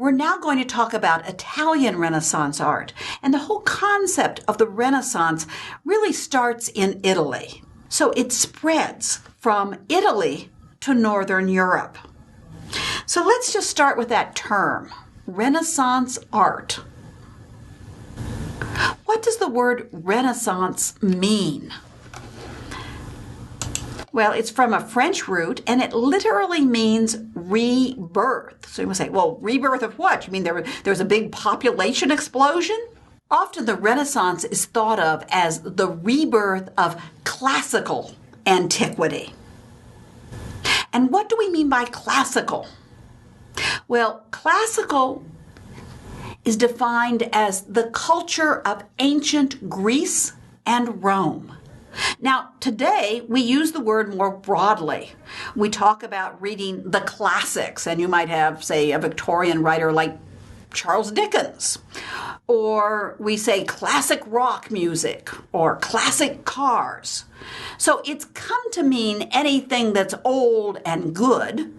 we're now going to talk about Italian Renaissance art. And the whole concept of the Renaissance really starts in Italy. So it spreads from Italy to Northern Europe. So let's just start with that term, Renaissance art. What does the word Renaissance mean? Well, it's from a French root, and it literally means rebirth. So you would say, well, rebirth of what? You mean there was a big population explosion? Often the Renaissance is thought of as the rebirth of classical antiquity. And what do we mean by classical? Well, classical is defined as the culture of ancient Greece and Rome. Now, today, we use the word more broadly. We talk about reading the classics, and you might have, say, a Victorian writer like Charles Dickens. Or we say classic rock music or classic cars. So it's come to mean anything that's old and good.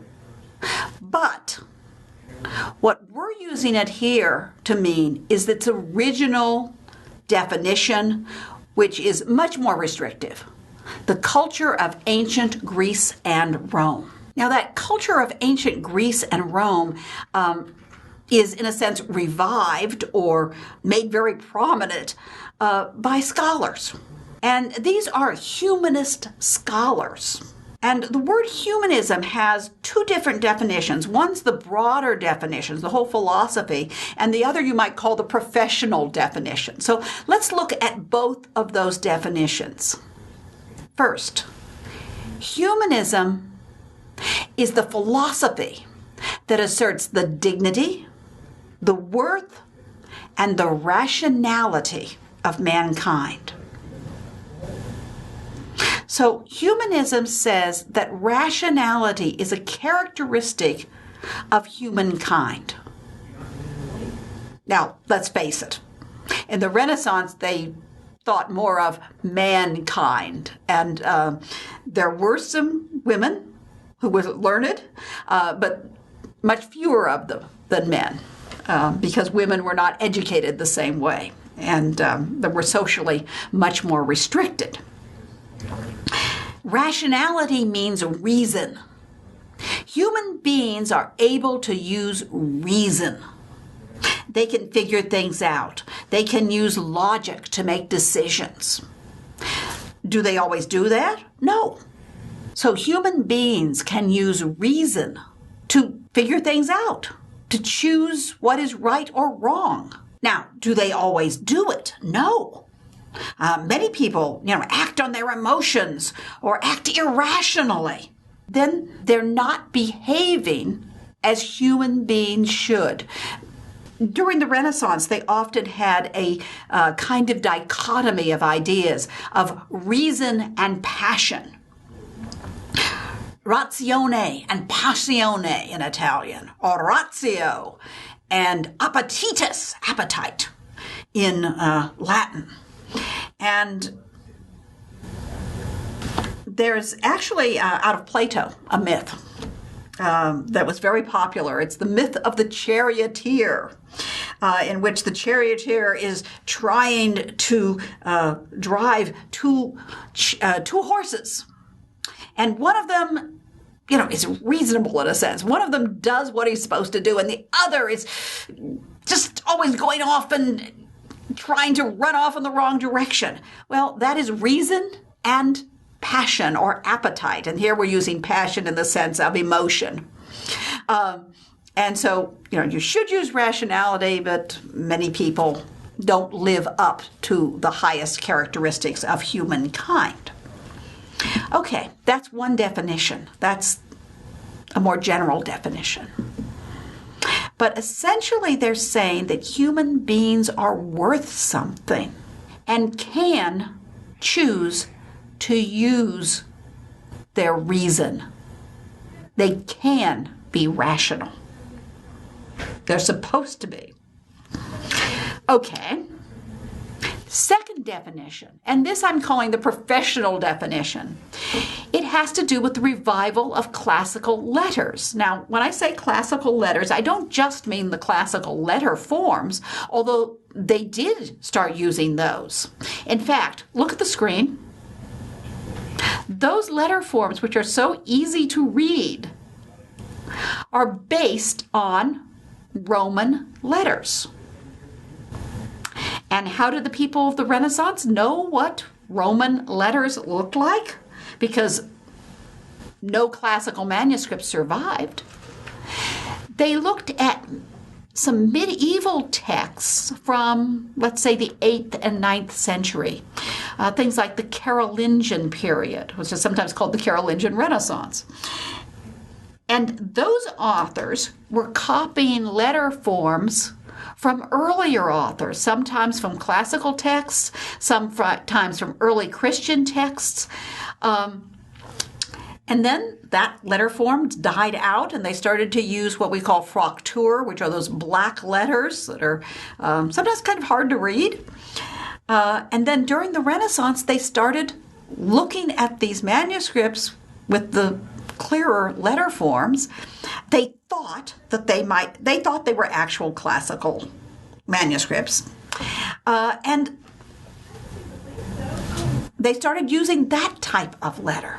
But what we're using it here to mean is its original definition, which is much more restrictive. The culture of ancient Greece and Rome. Now, that culture of ancient Greece and Rome is, in a sense, revived or made very prominent by scholars. And these are humanist scholars. And the word humanism has two different definitions. One's the broader definitions, the whole philosophy, and the other you might call the professional definition. So let's look at both of those definitions. First, humanism is the philosophy that asserts the dignity, the worth, and the rationality of mankind. So humanism says that rationality is a characteristic of humankind. Now, let's face it. In the Renaissance, they thought more of mankind. And there were some women who were learned, but much fewer of them than men, because women were not educated the same way. And they were socially much more restricted. Rationality means reason. Human beings are able to use reason. They can figure things out. They can use logic to make decisions. Do they always do that? No. So human beings can use reason to figure things out, to choose what is right or wrong. Now, do they always do it? No. Many people, act on their emotions or act irrationally. Then they're not behaving as human beings should. During the Renaissance, they often had a kind of dichotomy of ideas of reason and passion. Razione and passione in Italian, or ratio and appetitus, appetite, in Latin. And there's actually, out of Plato, a myth that was very popular. It's the myth of the charioteer, in which the charioteer is trying to drive two horses. And one of them, is reasonable in a sense. One of them does what he's supposed to do, and the other is just always going off and trying to run off in the wrong direction. Well, that is reason and passion or appetite. And here we're using passion in the sense of emotion. And so, you should use rationality, but many people don't live up to the highest characteristics of humankind. Okay, that's one definition. That's a more general definition. But essentially, they're saying that human beings are worth something and can choose to use their reason. They can be rational. They're supposed to be. Okay. Second definition, and this I'm calling the professional definition, it has to do with the revival of classical letters. Now, when I say classical letters, I don't just mean the classical letter forms, although they did start using those. In fact, look at the screen. Those letter forms, which are so easy to read, are based on Roman letters. And how did the people of the Renaissance know what Roman letters looked like? Because no classical manuscripts survived. They looked at some medieval texts from, let's say, the 8th and 9th century. Things like the Carolingian period, which is sometimes called the Carolingian Renaissance. And those authors were copying letter forms from earlier authors, sometimes from classical texts, sometimes from early Christian texts. And then that letter form died out, and they started to use what we call fraktur, which are those black letters that are sometimes kind of hard to read. And then during the Renaissance, they started looking at these manuscripts with the clearer letter forms. They thought that they were actual classical manuscripts. And they started using that type of letter.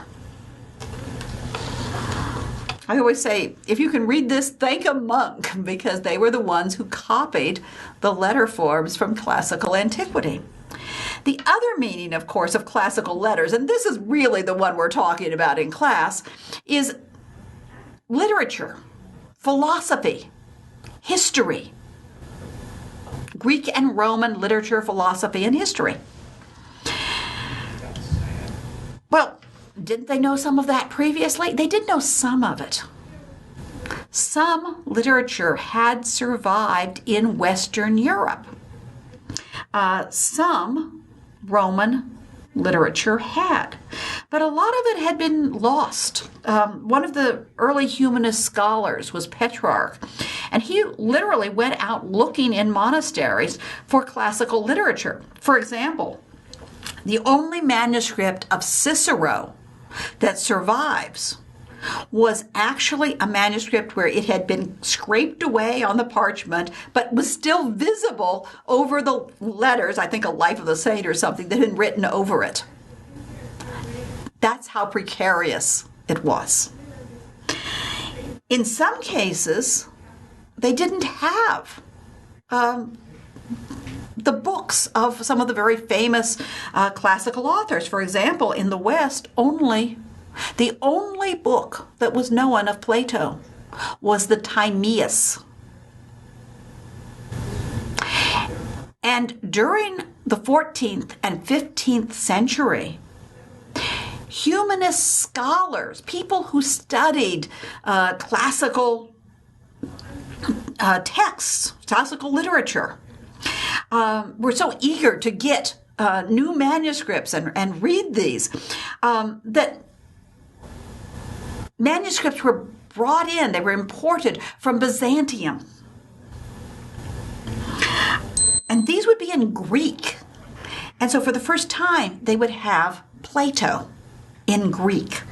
I always say, if you can read this, thank a monk, because they were the ones who copied the letter forms from classical antiquity. The other meaning, of course, of classical letters, and this is really the one we're talking about in class, is literature, philosophy, history. Greek and Roman literature, philosophy, and history. Well, didn't they know some of that previously? They did know some of it. Some literature had survived in Western Europe. Some Roman literature had, but a lot of it had been lost. One of the early humanist scholars was Petrarch, and he literally went out looking in monasteries for classical literature. For example, the only manuscript of Cicero that survives was actually a manuscript where it had been scraped away on the parchment, but was still visible over the letters, I think a Life of the Saint or something, that had been written over it. That's how precarious it was. In some cases, they didn't have the books of some of the very famous classical authors. For example, in the West, the only book that was known of Plato was the Timaeus. And during the 14th and 15th century, humanist scholars, people who studied classical texts, classical literature, were so eager to get new manuscripts and read these that manuscripts were brought in, they were imported from Byzantium. And these would be in Greek. And so for the first time, they would have Plato in Greek.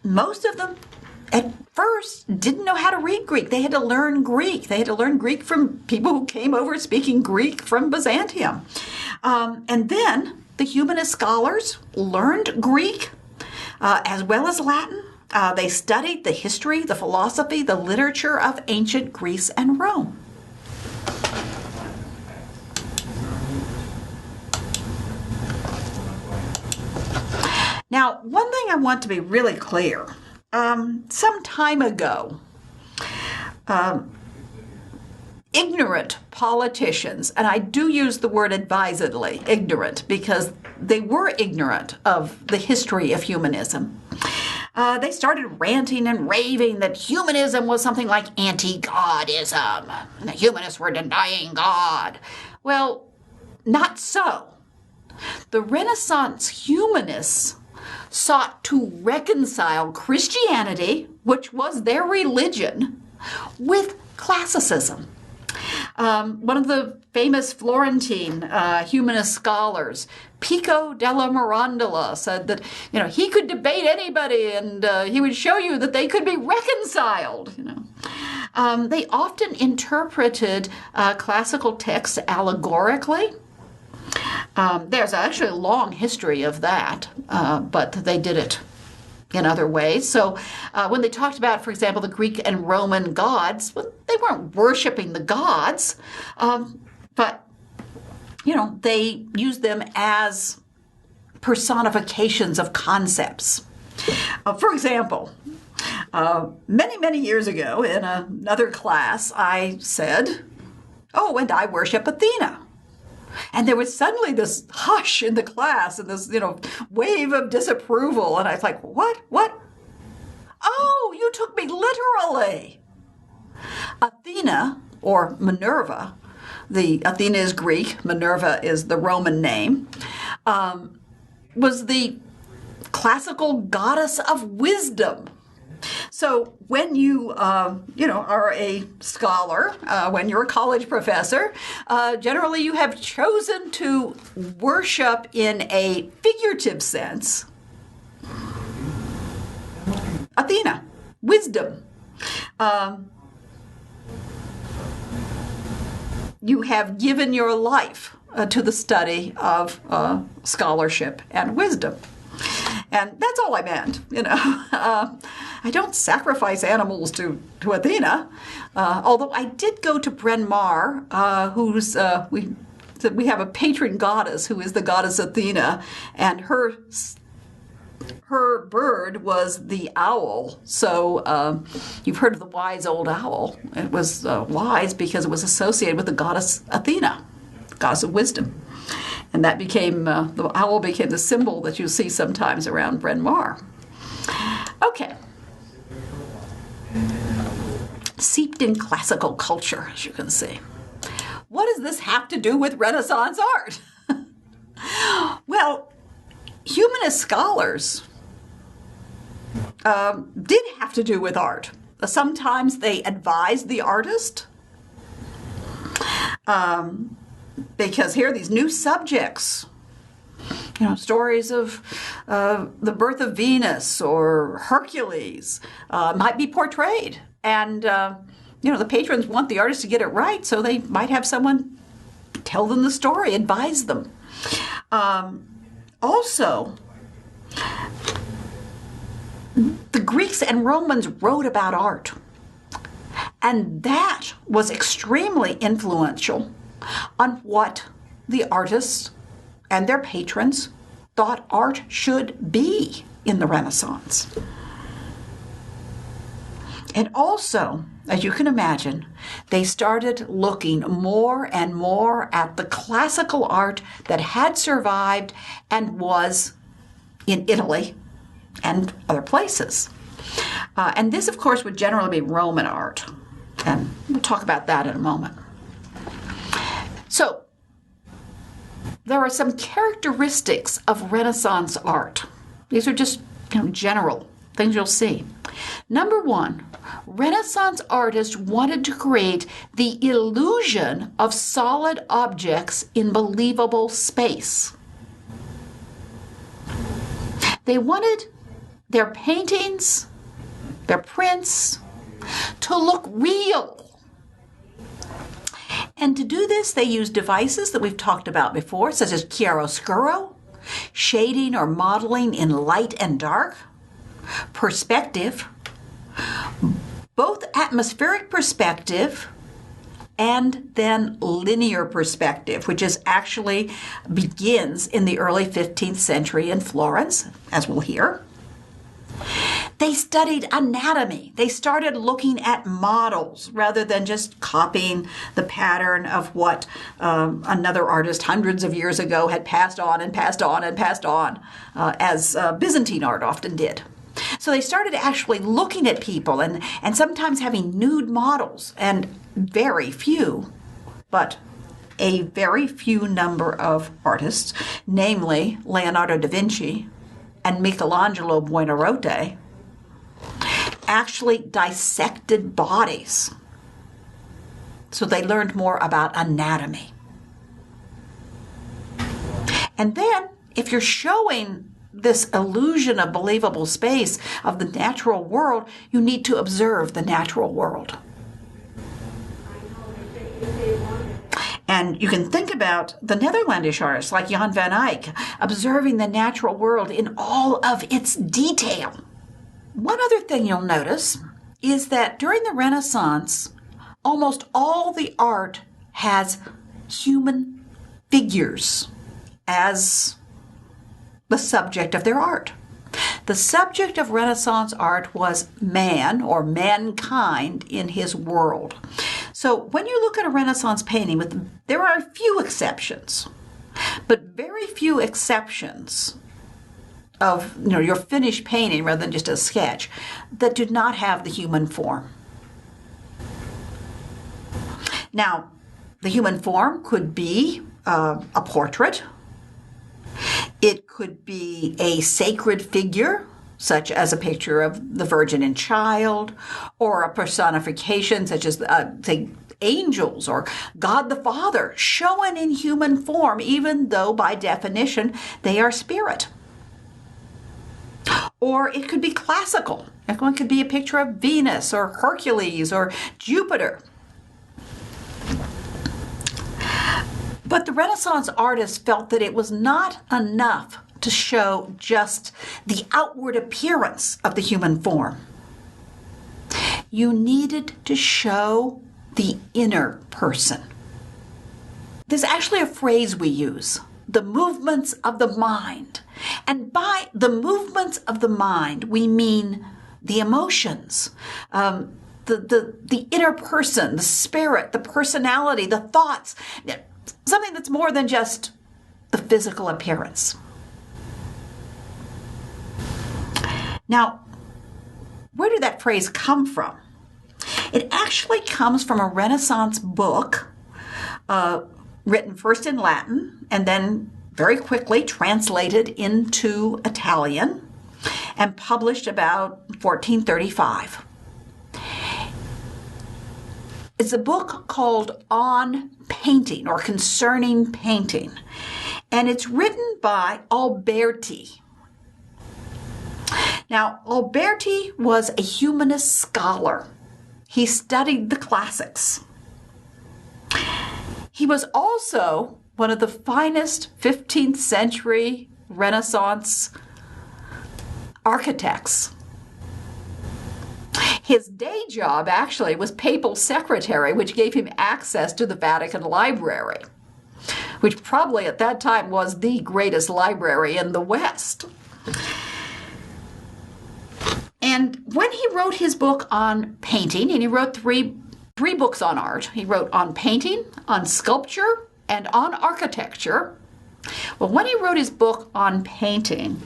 Most of them at first didn't know how to read Greek. They had to learn Greek. They had to learn Greek from people who came over speaking Greek from Byzantium. And then the humanist scholars learned Greek as well as Latin. They studied the history, the philosophy, the literature of ancient Greece and Rome. Now, one thing I want to be really clear. Some time ago, ignorant politicians, and I do use the word advisedly, ignorant, because they were ignorant of the history of humanism. They started ranting and raving that humanism was something like anti-Godism, and the humanists were denying God. Well, not so. The Renaissance humanists sought to reconcile Christianity, which was their religion, with classicism. One of the famous Florentine humanist scholars, Pico della Mirandola, said that he could debate anybody and he would show you that they could be reconciled. They often interpreted classical texts allegorically. There's actually a long history of that, but they did it in other ways. So when they talked about, for example, the Greek and Roman gods, well, they weren't worshiping the gods, but, they used them as personifications of concepts. For example, many, many years ago in another class, I said, "Oh, and I worship Athena." And there was suddenly this hush in the class and this, wave of disapproval. And I was like, what? Oh, you took me literally. Athena, or Minerva, Athena is Greek, Minerva is the Roman name, was the classical goddess of wisdom. So when you, are a scholar, when you're a college professor, generally you have chosen to worship in a figurative sense Athena, wisdom. You have given your life to the study of scholarship and wisdom. And that's all I meant, I don't sacrifice animals to Athena, although I did go to Bryn Mawr, we have a patron goddess who is the goddess Athena, and her bird was the owl. So you've heard of the wise old owl. It was wise because it was associated with the goddess Athena, goddess of wisdom. And that became, the owl became the symbol that you see sometimes around Bryn Mawr. Okay. Seeped in classical culture, as you can see. What does this have to do with Renaissance art? Well, humanist scholars did have to do with art. Sometimes they advised the artist. Because here are these new subjects, stories of the birth of Venus or Hercules might be portrayed. And, the patrons want the artist to get it right, so they might have someone tell them the story, advise them. Also, the Greeks and Romans wrote about art. And that was extremely influential on what the artists and their patrons thought art should be in the Renaissance. And also, as you can imagine, they started looking more and more at the classical art that had survived and was in Italy and other places. And this, of course, would generally be Roman art. And we'll talk about that in a moment. So, there are some characteristics of Renaissance art. These are just general things you'll see. Number one, Renaissance artists wanted to create the illusion of solid objects in believable space. They wanted their paintings, their prints, to look real. And to do this, they use devices that we've talked about before, such as chiaroscuro, shading or modeling in light and dark, perspective, both atmospheric perspective and then linear perspective, which is actually begins in the early 15th century in Florence, as we'll hear. They studied anatomy. They started looking at models rather than just copying the pattern of what another artist hundreds of years ago had passed on and passed on and passed on, as Byzantine art often did. So they started actually looking at people and sometimes having nude models, and very few, but a very few number of artists, namely Leonardo da Vinci and Michelangelo Buonarroti, actually dissected bodies. So they learned more about anatomy. And then, if you're showing this illusion of believable space of the natural world, you need to observe the natural world. And you can think about the Netherlandish artists like Jan van Eyck, observing the natural world in all of its detail. One other thing you'll notice is that during the Renaissance, almost all the art has human figures as the subject of their art. The subject of Renaissance art was man or mankind in his world. So when you look at a Renaissance painting, there are a few exceptions, but very few exceptions of your finished painting rather than just a sketch that do not have the human form. Now, the human form could be a portrait. It could be a sacred figure, such as a picture of the Virgin and Child, or a personification such as, say, angels or God the Father, shown in human form, even though by definition they are spirit. Or it could be classical. One could be a picture of Venus or Hercules or Jupiter. But the Renaissance artists felt that it was not enough to show just the outward appearance of the human form. You needed to show the inner person. There's actually a phrase we use, the movements of the mind. And by the movements of the mind, we mean the emotions, the inner person, the spirit, the personality, the thoughts, something that's more than just the physical appearance. Now, where did that phrase come from? It actually comes from a Renaissance book written first in Latin and then very quickly translated into Italian and published about 1435. It's a book called On Painting or Concerning Painting, and it's written by Alberti. Now, Alberti was a humanist scholar. He studied the classics. He was also one of the finest 15th century Renaissance architects. His day job actually was papal secretary, which gave him access to the Vatican Library, which probably at that time was the greatest library in the West. And when he wrote his book on painting, and he wrote three books on art. He wrote on painting, on sculpture, and on architecture. Well, when he wrote his book on painting,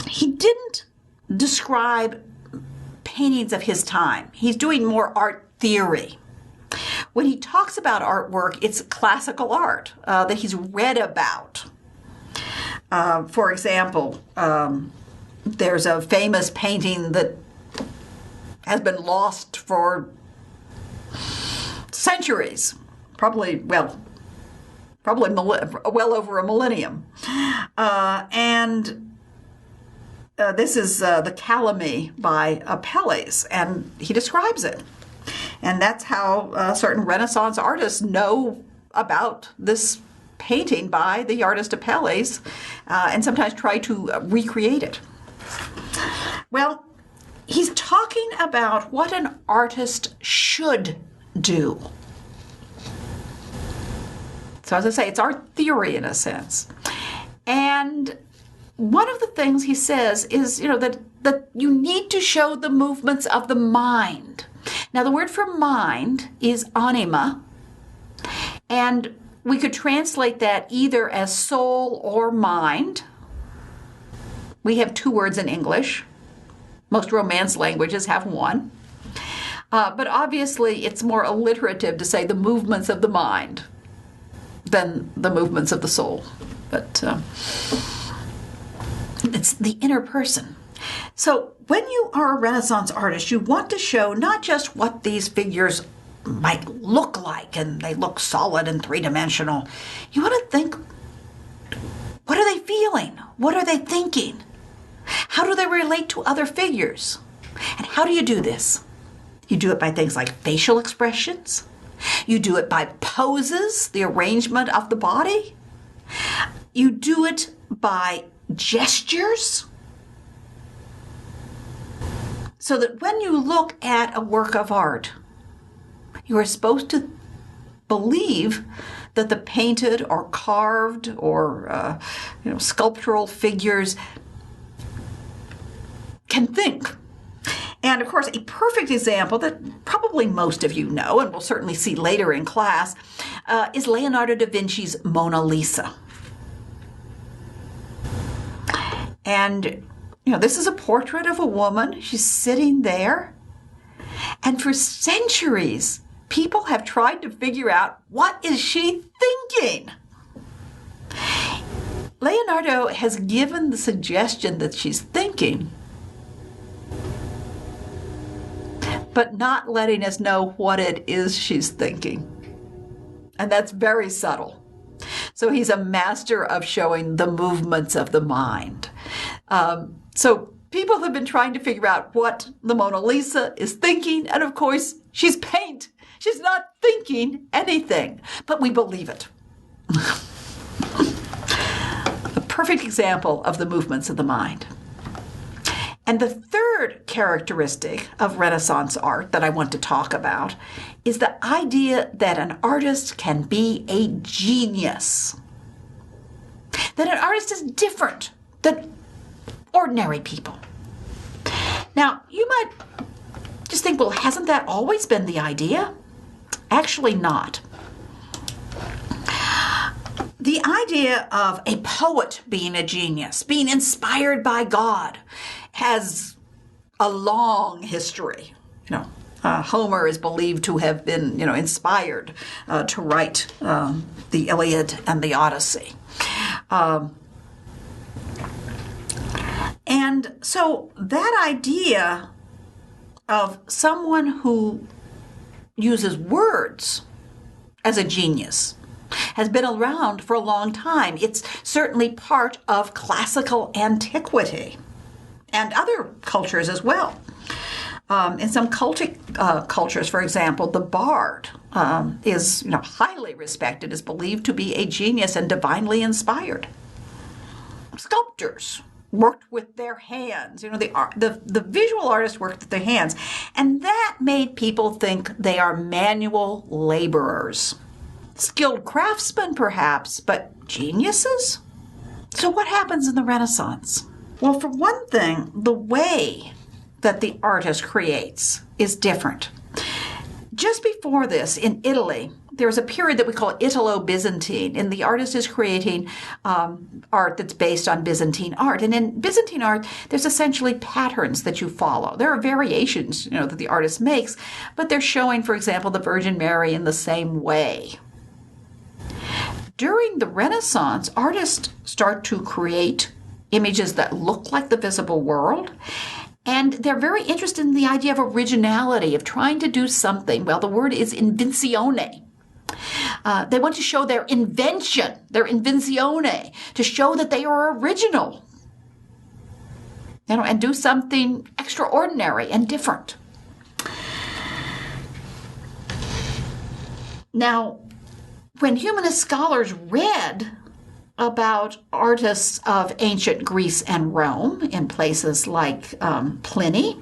he didn't describe paintings of his time. He's doing more art theory. When he talks about artwork, it's classical art that he's read about. For example, there's a famous painting that has been lost for centuries, probably well over a millennium. This is the Calamy by Apelles, and he describes it. And that's how certain Renaissance artists know about this painting by the artist Apelles, and sometimes try to recreate it. Well, he's talking about what an artist should do. So as I say, it's art theory in a sense. And one of the things he says is, that you need to show the movements of the mind. Now, the word for mind is anima, and we could translate that either as soul or mind. We have two words in English. Most Romance languages have one. But obviously, it's more alliterative to say the movements of the mind than the movements of the soul. But it's the inner person. So when you are a Renaissance artist, you want to show not just what these figures might look like, and they look solid and three-dimensional. You want to think, what are they feeling? What are they thinking? How do they relate to other figures? And how do you do this? You do it by things like facial expressions. You do it by poses, the arrangement of the body. You do it by gestures. So that when you look at a work of art, you are supposed to believe that the painted or carved or sculptural figures can think. And of course, a perfect example that probably most of you know, and we'll certainly see later in class, is Leonardo da Vinci's Mona Lisa. And, this is a portrait of a woman. She's sitting there. And for centuries, people have tried to figure out, what is she thinking? Leonardo has given the suggestion that she's thinking, but not letting us know what it is she's thinking. And that's very subtle. So he's a master of showing the movements of the mind. So people have been trying to figure out what the Mona Lisa is thinking, and of course, she's paint. She's not thinking anything, but we believe it. A perfect example of the movements of the mind. And the third characteristic of Renaissance art that I want to talk about is the idea that an artist can be a genius. That an artist is different than ordinary people. Now, you might just think, well, hasn't that always been the idea? Actually not. The idea of a poet being a genius, being inspired by God, has a long history. Homer is believed to have been, inspired to write the Iliad and the Odyssey. And so that idea of someone who uses words as a genius has been around for a long time. It's certainly part of classical antiquity and other cultures as well. In some cultures, for example, the bard is highly respected, is believed to be a genius and divinely inspired. Sculptors worked with their hands. The visual artists worked with their hands, and that made people think they are manual laborers. Skilled craftsmen, perhaps, but geniuses? So what happens in the Renaissance? Well, for one thing, the way that the artist creates is different. Just before this, in Italy, there was a period that we call Italo-Byzantine, and the artist is creating art that's based on Byzantine art. And in Byzantine art, there's essentially patterns that you follow. There are variations, that the artist makes, but they're showing, for example, the Virgin Mary in the same way. During the Renaissance, artists start to create images that look like the visible world, and they're very interested in the idea of originality, of trying to do something. Well, the word is invenzione. They want to show their invention, their invenzione, to show that they are original, and do something extraordinary and different. Now, when humanist scholars read about artists of ancient Greece and Rome in places like Pliny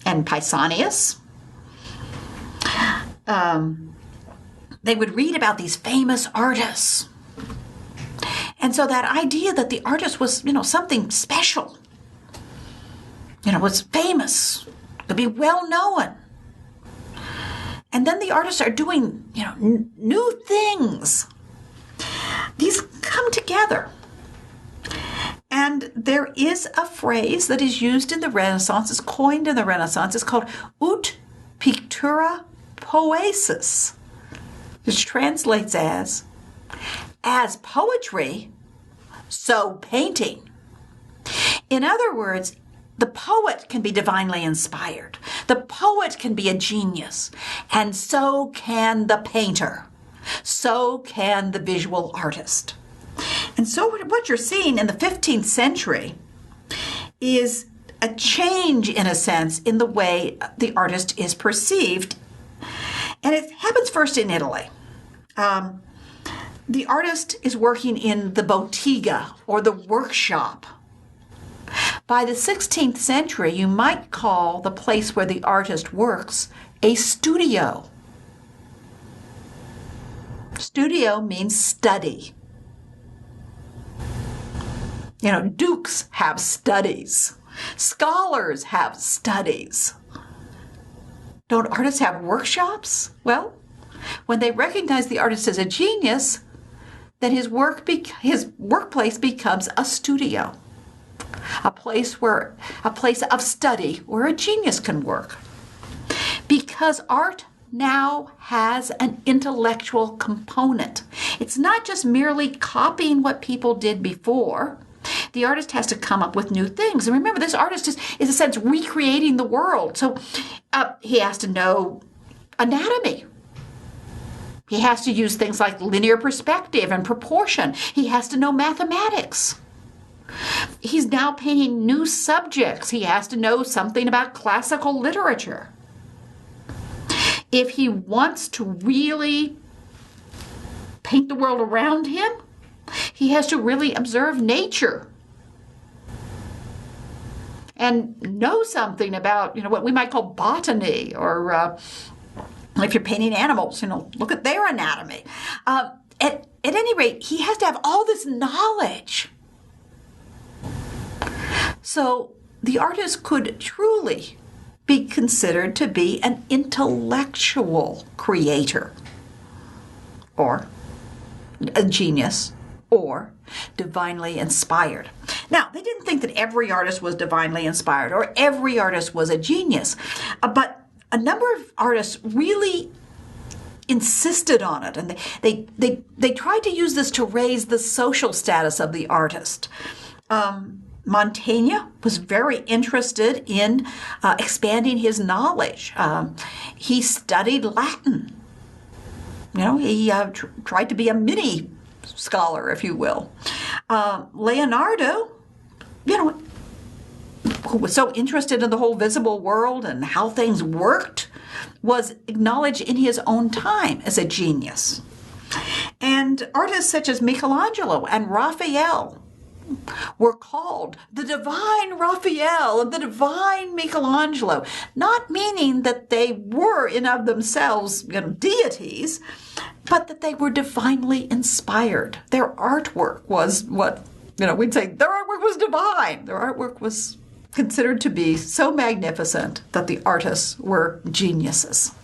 and Pausanias, they would read about these famous artists. And so that idea that the artist was, something special, was famous, could be well known. And then the artists are doing, new things. These come together. And there is a phrase that is used in the Renaissance, is coined in the Renaissance. It's called ut pictura poesis, which translates as poetry, so painting. In other words, the poet can be divinely inspired. The poet can be a genius. And so can the painter. So can the visual artist. And so what you're seeing in the 15th century is a change, in a sense, in the way the artist is perceived. And it happens first in Italy. The artist is working in the bottega or the workshop. By the 16th century, you might call the place where the artist works a studio. Studio means study. You know, dukes have studies. Scholars have studies. Don't artists have workshops? Well, when they recognize the artist as a genius, then his workplace becomes a studio, a place of study where a genius can work. Because art now has an intellectual component. It's not just merely copying what people did before. The artist has to come up with new things. And remember, this artist is in a sense recreating the world. So he has to know anatomy. He has to use things like linear perspective and proportion. He has to know mathematics. He's now painting new subjects. He has to know something about classical literature. If he wants to really paint the world around him, he has to really observe nature and know something about, what we might call botany, or if you're painting animals, look at their anatomy. At any rate, he has to have all this knowledge. So the artist could truly be considered to be an intellectual creator, or a genius, or divinely inspired. Now, they didn't think that every artist was divinely inspired or every artist was a genius, but a number of artists really insisted on it, and they tried to use this to raise the social status of the artist. Montaigne was very interested in expanding his knowledge. He studied Latin. He tried to be a mini scholar, if you will. Leonardo, who was so interested in the whole visible world and how things worked, was acknowledged in his own time as a genius. And artists such as Michelangelo and Raphael were called the divine Raphael and the divine Michelangelo, not meaning that they were in of themselves deities, but that they were divinely inspired. Their artwork was what, we'd say their artwork was divine. Their artwork was considered to be so magnificent that the artists were geniuses.